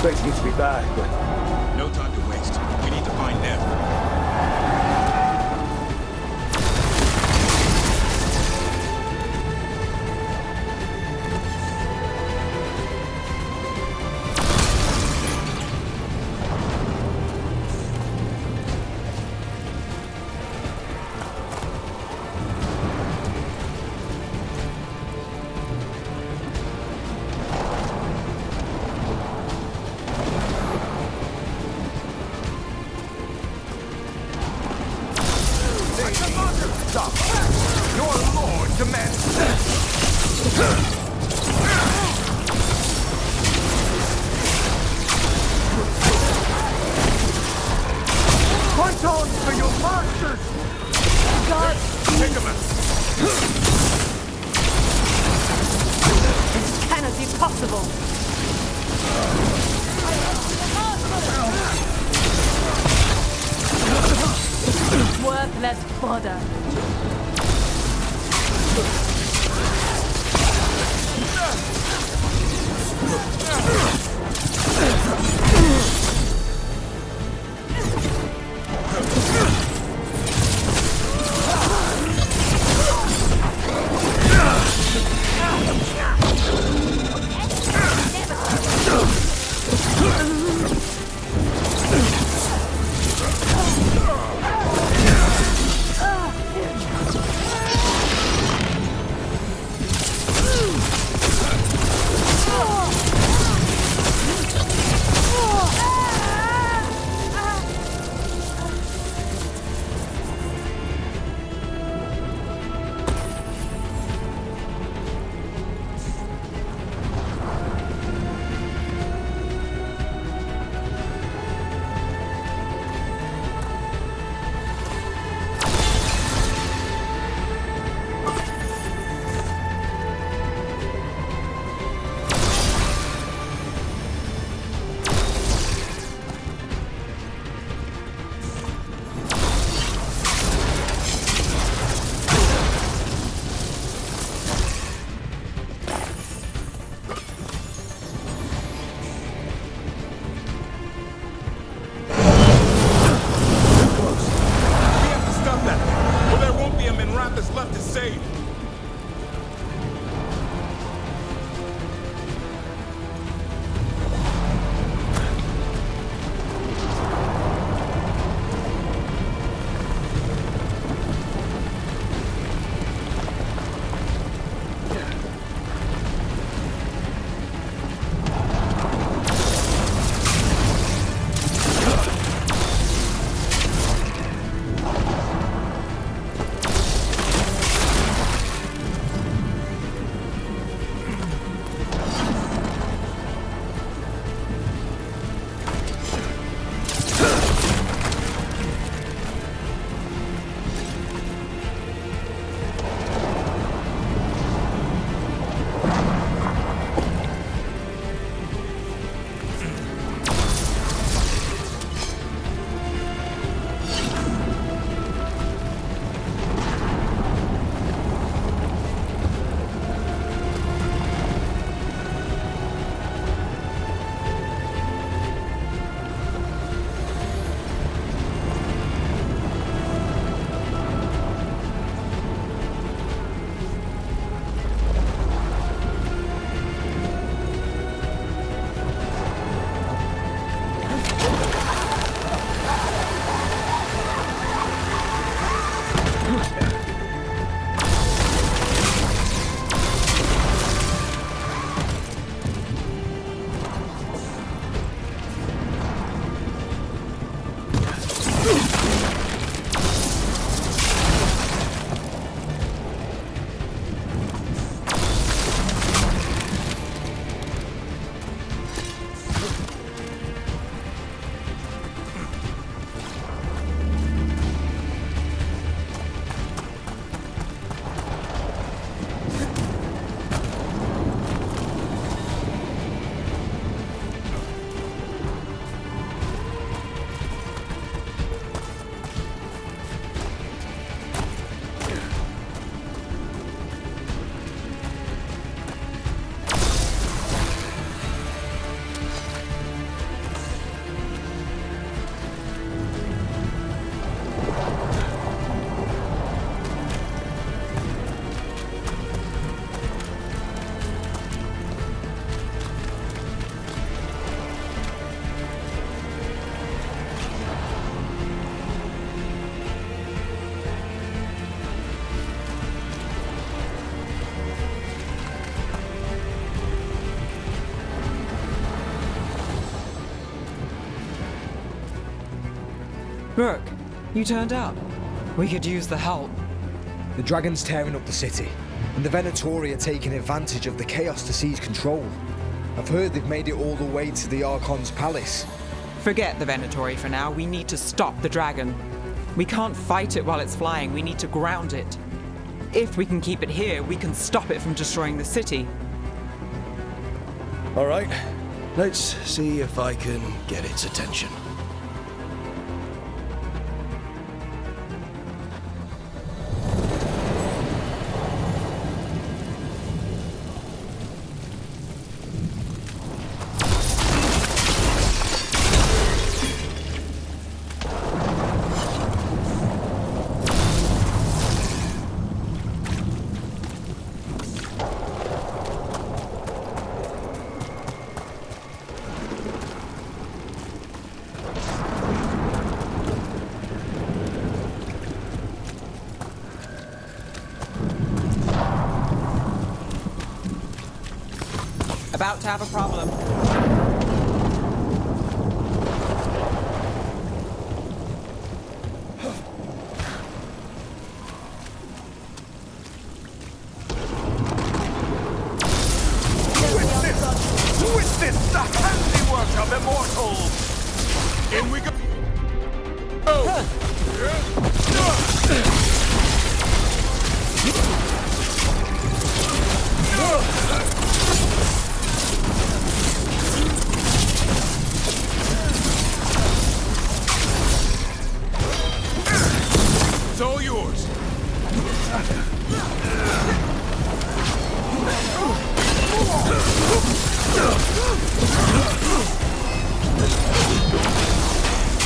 expecting it to be bad, but... No time to waste. We need to find them. Stop! Your lord demands... Fight on for your masters! God! Take him out! This cannot be possible! Worthless fodder! Left to save. Brooke, you turned up. We could use the help. The dragon's tearing up the city, and the Venatori are taking advantage of the chaos to seize control. I've heard they've made it all the way to the Archon's palace. Forget the Venatori for now. We need to stop the dragon. We can't fight it while it's flying. We need to ground it. If we can keep it here, we can stop it from destroying the city. All right, let's see if I can get its attention. About to have a problem. Who is this? The handiwork of immortals! In we go! Oh! It's all yours.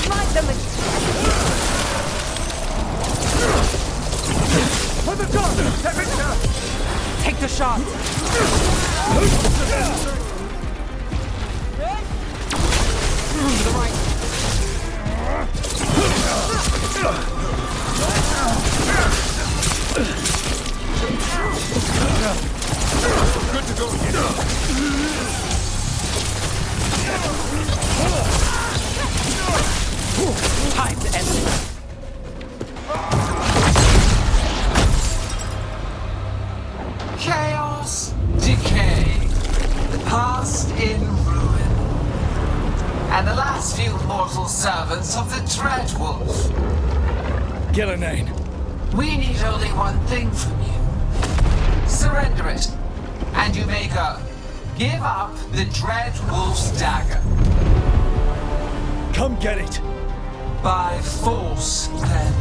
Smite them with... For the daughter, Temperature! Take the shot! To the right. Good to go again. Time to end it. Chaos, decay, the past in ruin, and the last few mortal servants of the Dreadwolf. Gillenane. We need only one thing from you. Surrender it, and you may go. Give up the Dreadwolf's dagger. Come get it. By force, then.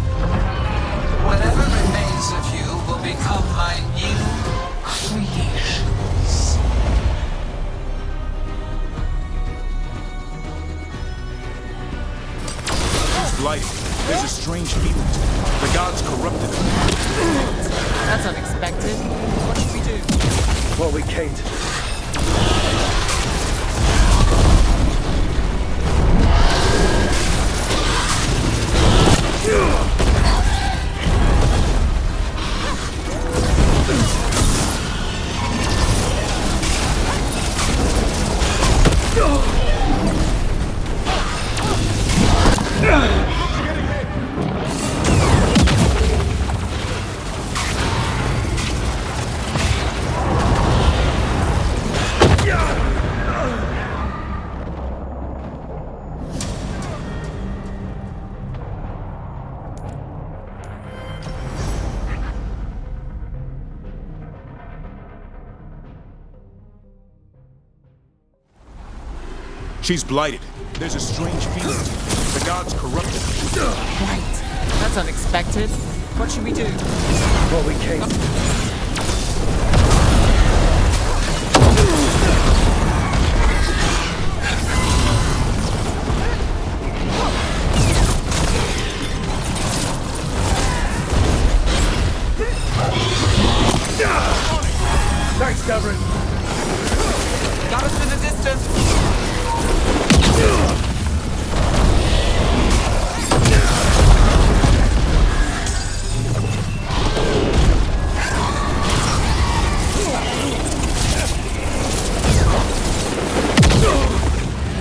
Whatever remains of you will become my new creations. It's blighted. There's a strange feeling to it. The gods corrupted him. That's unexpected. What should we do? What we came to do. She's blighted. There's a strange feeling to it. The gods corrupted him. Right. That's unexpected. What should we do? What we came to do. Thanks, Gavin. Got us in the distance.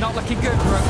Not looking good, bro.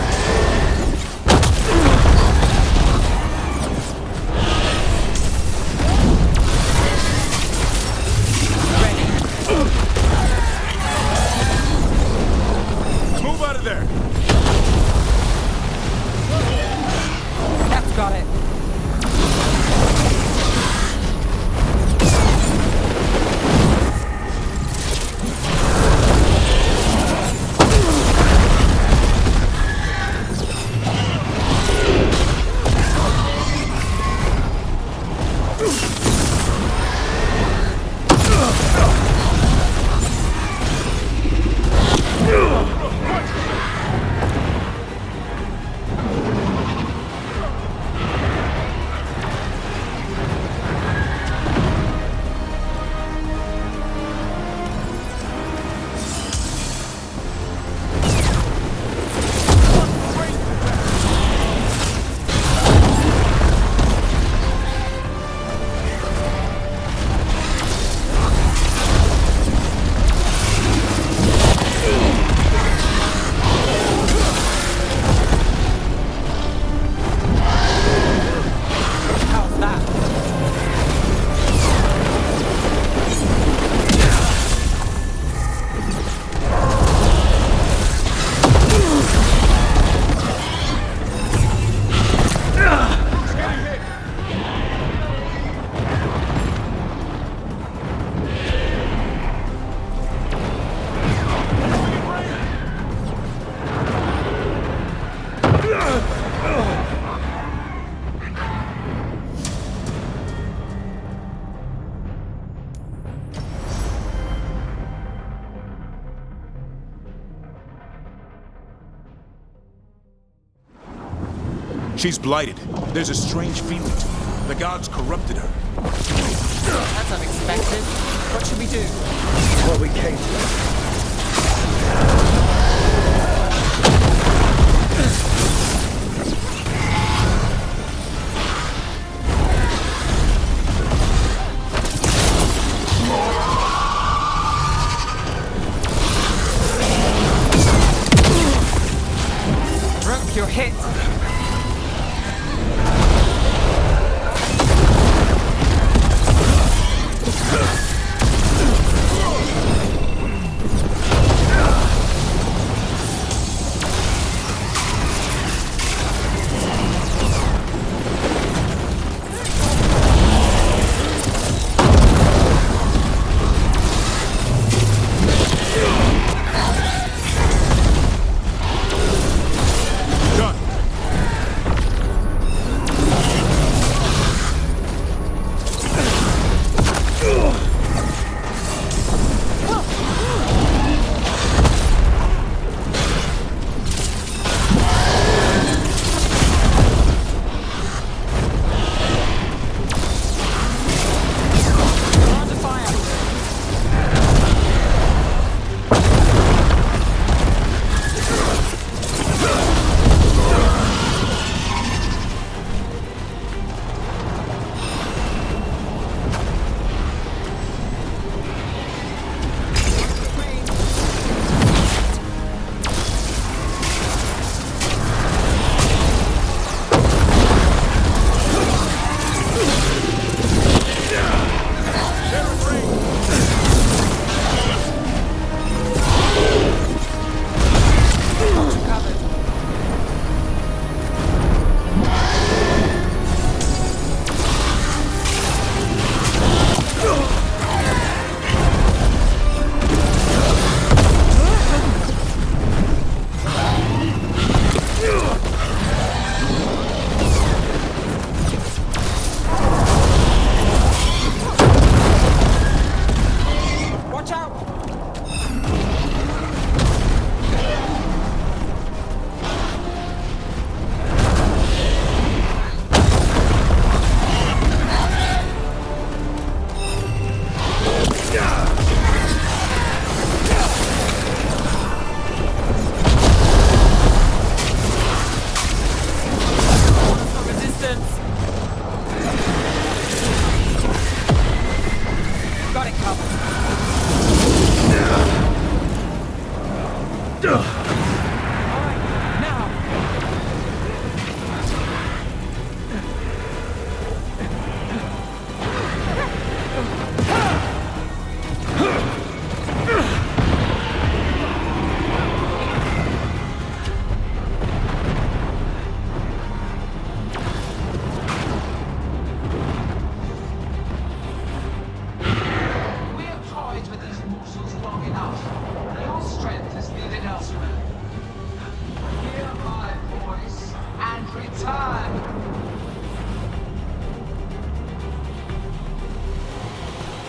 She's blighted. There's a strange feeling to her. The gods corrupted her. That's unexpected. What should we do? What we came for. Rope, you're hit.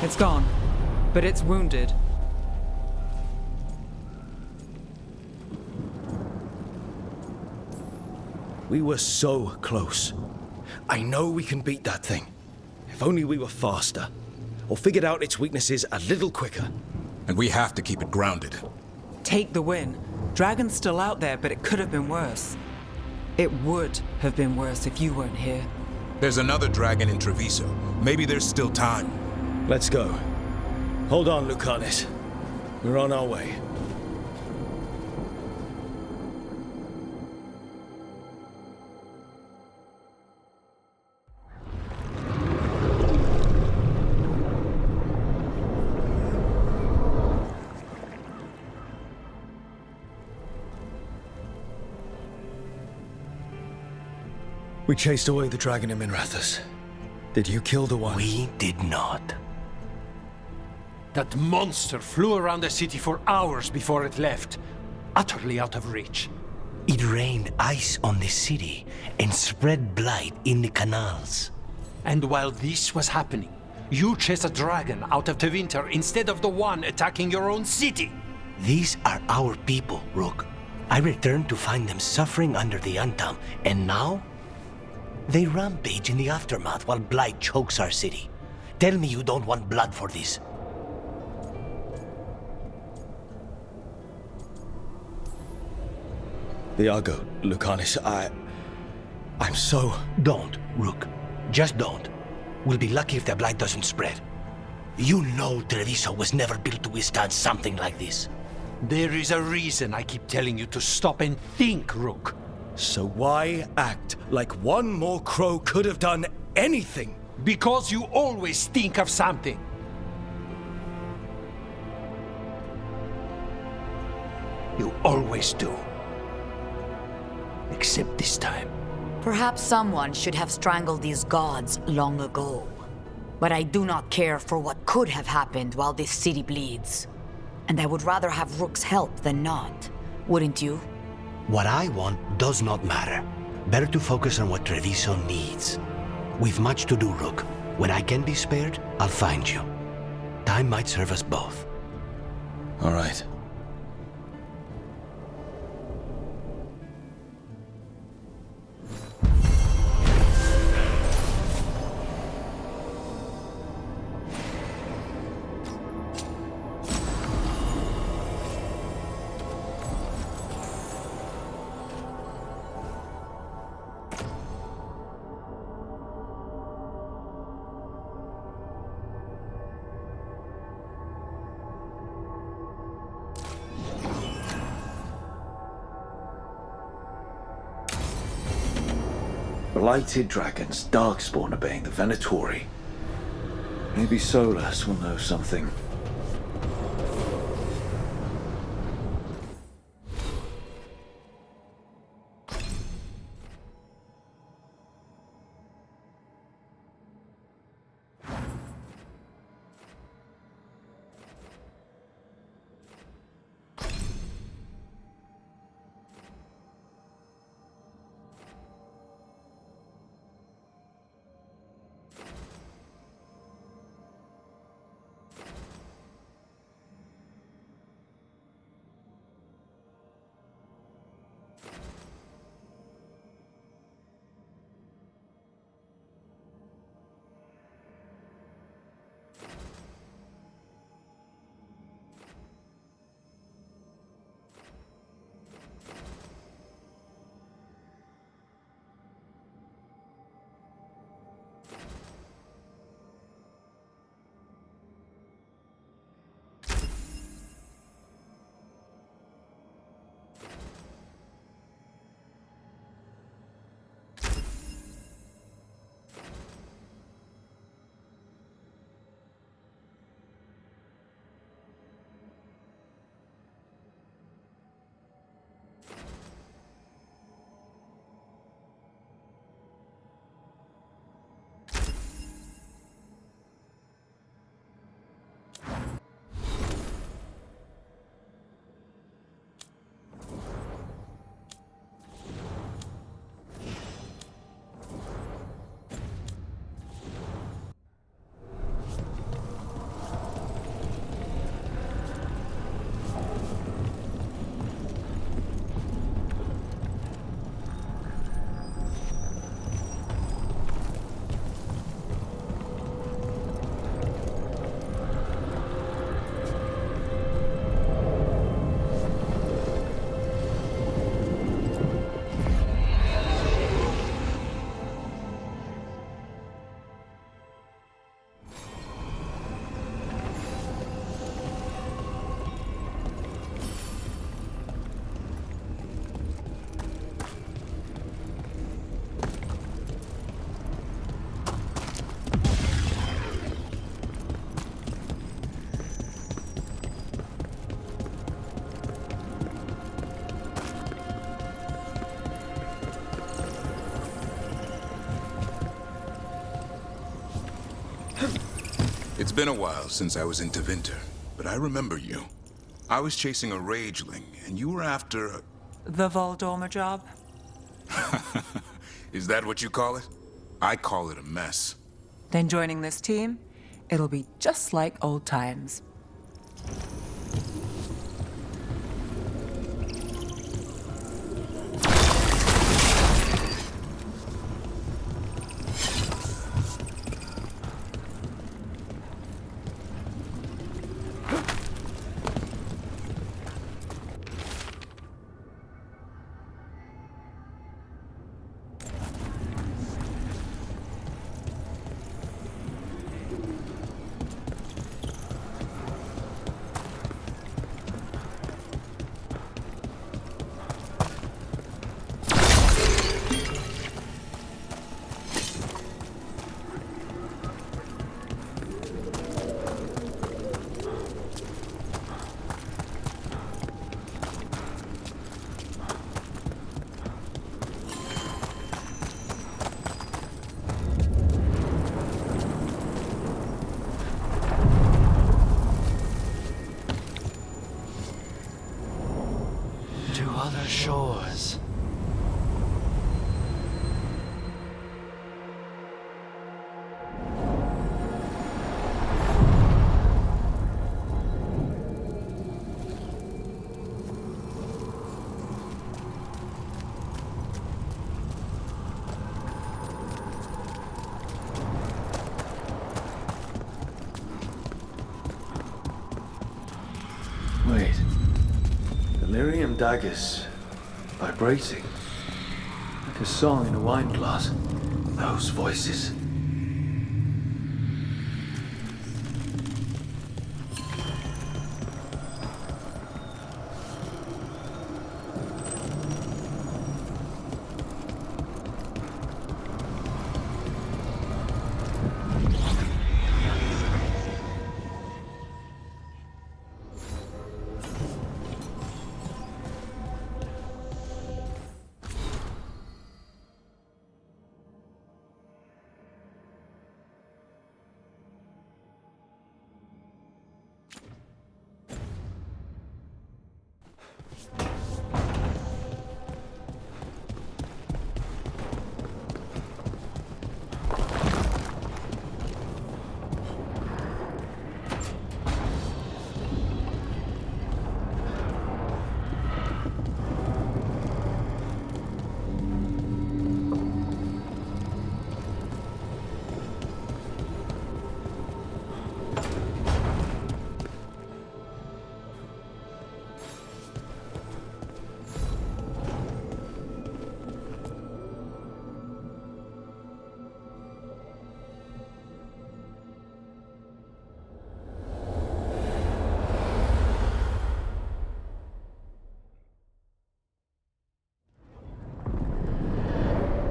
It's gone, but it's wounded. We were so close. I know we can beat that thing. If only we were faster. Or figured out its weaknesses a little quicker. And we have to keep it grounded. Take the win. Dragon's still out there, but it could have been worse. It would have been worse if you weren't here. There's another dragon in Treviso. Maybe there's still time. Let's go. Hold on, Lucanus. We're on our way. We chased away the dragon in Minrathous. Did you kill the one? We did not. That monster flew around the city for hours before it left, utterly out of reach. It rained ice on the city and spread blight in the canals. And while this was happening, you chased a dragon out of the winter instead of the one attacking your own city. These are our people, Rook. I returned to find them suffering under the Antam, and now They rampage in the aftermath while blight chokes our city. Tell me you don't want blood for this. Iago, Lucanis, I'm so... Don't, Rook. Just don't. We'll be lucky if the blight doesn't spread. You know Treviso was never built to withstand something like this. There is a reason I keep telling you to stop and think, Rook. So why act like one more crow could have done anything? Because you always think of something. You always do. Except this time. Perhaps someone should have strangled these gods long ago. But I do not care for what could have happened while this city bleeds. And I would rather have Rook's help than not. Wouldn't you? What I want does not matter. Better to focus on what Treviso needs. We've much to do, Rook. When I can be spared, I'll find you. Time might serve us both. All right. Blighted dragons, darkspawn obeying the Venatori. Maybe Solus will know something. It's been a while since I was in Tevinter, but I remember you. I was chasing a rageling, and you were after... The Voldorma job? Is that what you call it? I call it a mess. Then joining this team, it'll be just like old times. shores. Wait. Delirium daggers. Vibrating. Like a song in a wine glass. Those voices.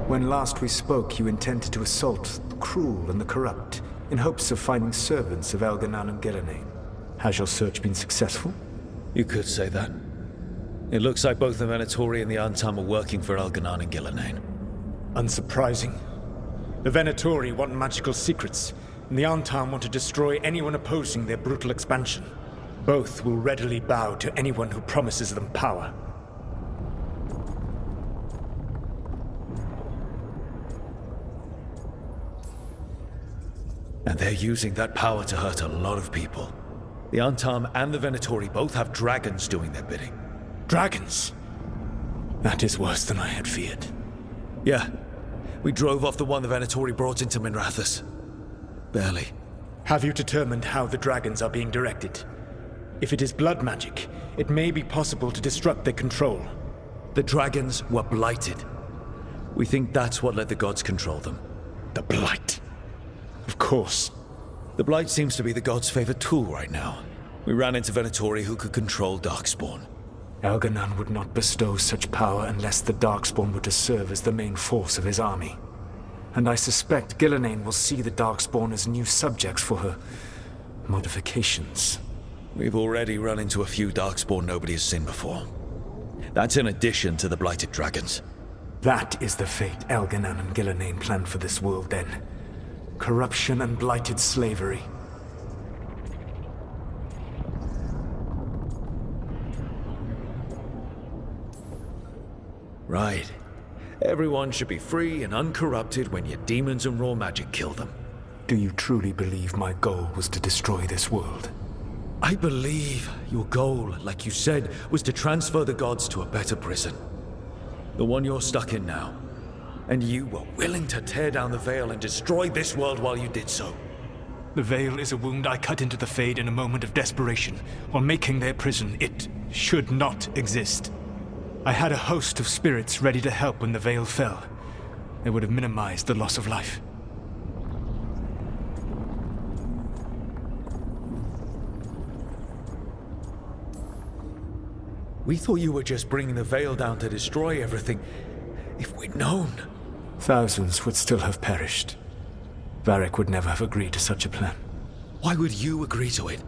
When last we spoke, you intended to assault the cruel and the corrupt, in hopes of finding servants of Elganan and Gillenane. Has your search been successful? You could say that. It looks like both the Venatori and the Antam are working for Elganan and Gillenane. Unsurprising. The Venatori want magical secrets, and the Antam want to destroy anyone opposing their brutal expansion. Both will readily bow to anyone who promises them power. And they're using that power to hurt a lot of people. The Antam and the Venatori both have dragons doing their bidding. Dragons? That is worse than I had feared. Yeah. We drove off the one the Venatori brought into Minrathous. Barely. Have you determined how the dragons are being directed? If it is blood magic, it may be possible to disrupt their control. The dragons were blighted. We think that's what let the gods control them. The blight? Of course. The blight seems to be the gods' favorite tool right now. We ran into Venatori who could control Darkspawn. Elganan would not bestow such power unless the Darkspawn were to serve as the main force of his army. And I suspect Gillenane will see the Darkspawn as new subjects for her modifications. We've already run into a few Darkspawn nobody has seen before. That's in addition to the blighted dragons. That is the fate Elganan and Gillenane planned for this world then. Corruption and blighted slavery. Right. Everyone should be free and uncorrupted when your demons and raw magic kill them. Do you truly believe my goal was to destroy this world? I believe your goal, like you said, was to transfer the gods to a better prison. The one you're stuck in now. And you were willing to tear down the Veil and destroy this world while you did so. The Veil is a wound I cut into the Fade in a moment of desperation, while making their prison. It should not exist. I had a host of spirits ready to help when the Veil fell. They would have minimized the loss of life. We thought you were just bringing the Veil down to destroy everything. If we'd known... Thousands would still have perished. Varric would never have agreed to such a plan. Why would you agree to it?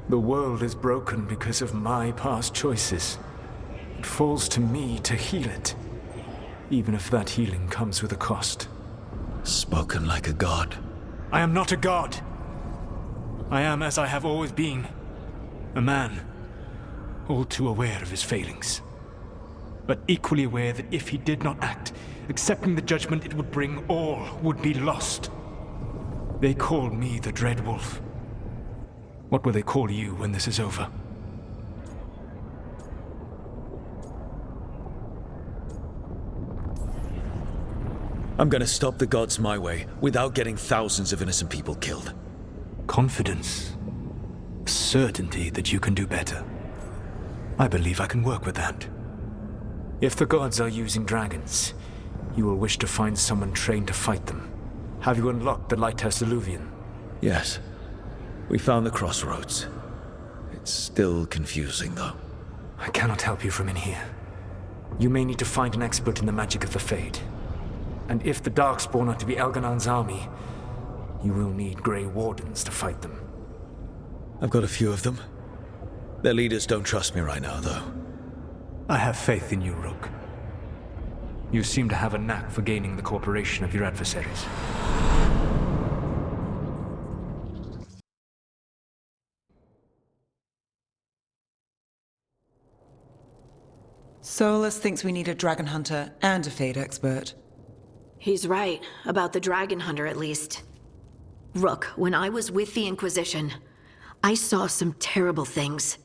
The world is broken because of my past choices. It falls to me to heal it, even if that healing comes with a cost. Spoken like a god. I am not a god. I am as I have always been. A man, all too aware of his failings. but equally aware that if he did not act, accepting the judgment it would bring, all would be lost. They call me the Dread Wolf. What will they call you when this is over? I'm gonna stop the gods my way, without getting thousands of innocent people killed. Confidence. Certainty that you can do better. I believe I can work with that. If the gods are using dragons, you will wish to find someone trained to fight them. Have you unlocked the Lighthouse Illuvian? Yes. We found the crossroads. It's still confusing, though. I cannot help you from in here. You may need to find an expert in the magic of the Fade. And if the Darkspawn are to be Elganon's army, you will need Grey Wardens to fight them. I've got a few of them. Their leaders don't trust me right now, though. I have faith in you, Rook. You seem to have a knack for gaining the cooperation of your adversaries. Solus thinks we need a dragon hunter and a Fade expert. He's right, about the dragon hunter at least. Rook, when I was with the Inquisition, I saw some terrible things.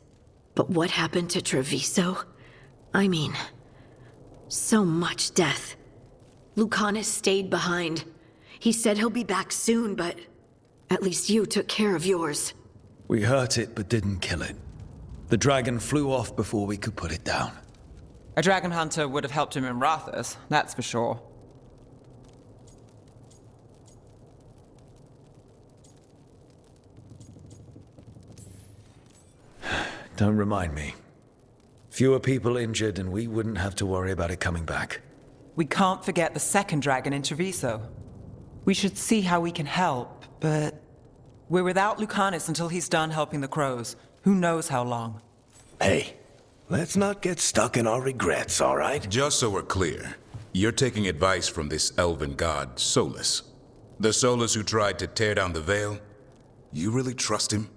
But what happened to Treviso? I mean, so much death. Lucanus stayed behind. He said he'll be back soon, but at least you took care of yours. We hurt it, but didn't kill it. The dragon flew off before we could put it down. A dragon hunter would have helped him in Rathus, that's for sure. Don't remind me. Fewer people injured, and we wouldn't have to worry about it coming back. We can't forget the second dragon in Treviso. We should see how we can help, but we're without Lucanus until he's done helping the crows. Who knows how long? Hey, let's not get stuck in our regrets, all right? Just so we're clear, you're taking advice from this elven god, Solus. The Solus who tried to tear down the Veil? You really trust him?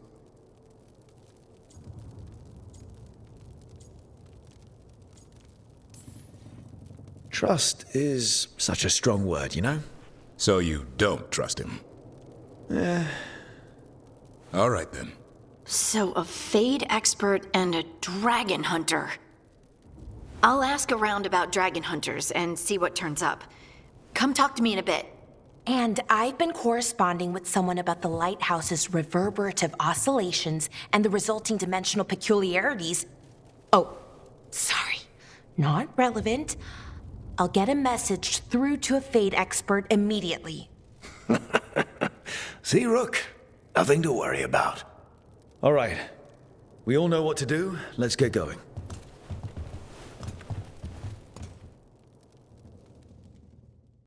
Trust is such a strong word, you know? So you don't trust him? All right, then. So a Fade expert and a dragon hunter. I'll ask around about dragon hunters and see what turns up. Come talk to me in a bit. And I've been corresponding with someone about the lighthouse's reverberative oscillations and the resulting dimensional peculiarities. Oh, sorry. Not relevant. I'll get a message through to a Fade expert immediately. See, Rook? Nothing to worry about. All right. We all know what to do. Let's get going.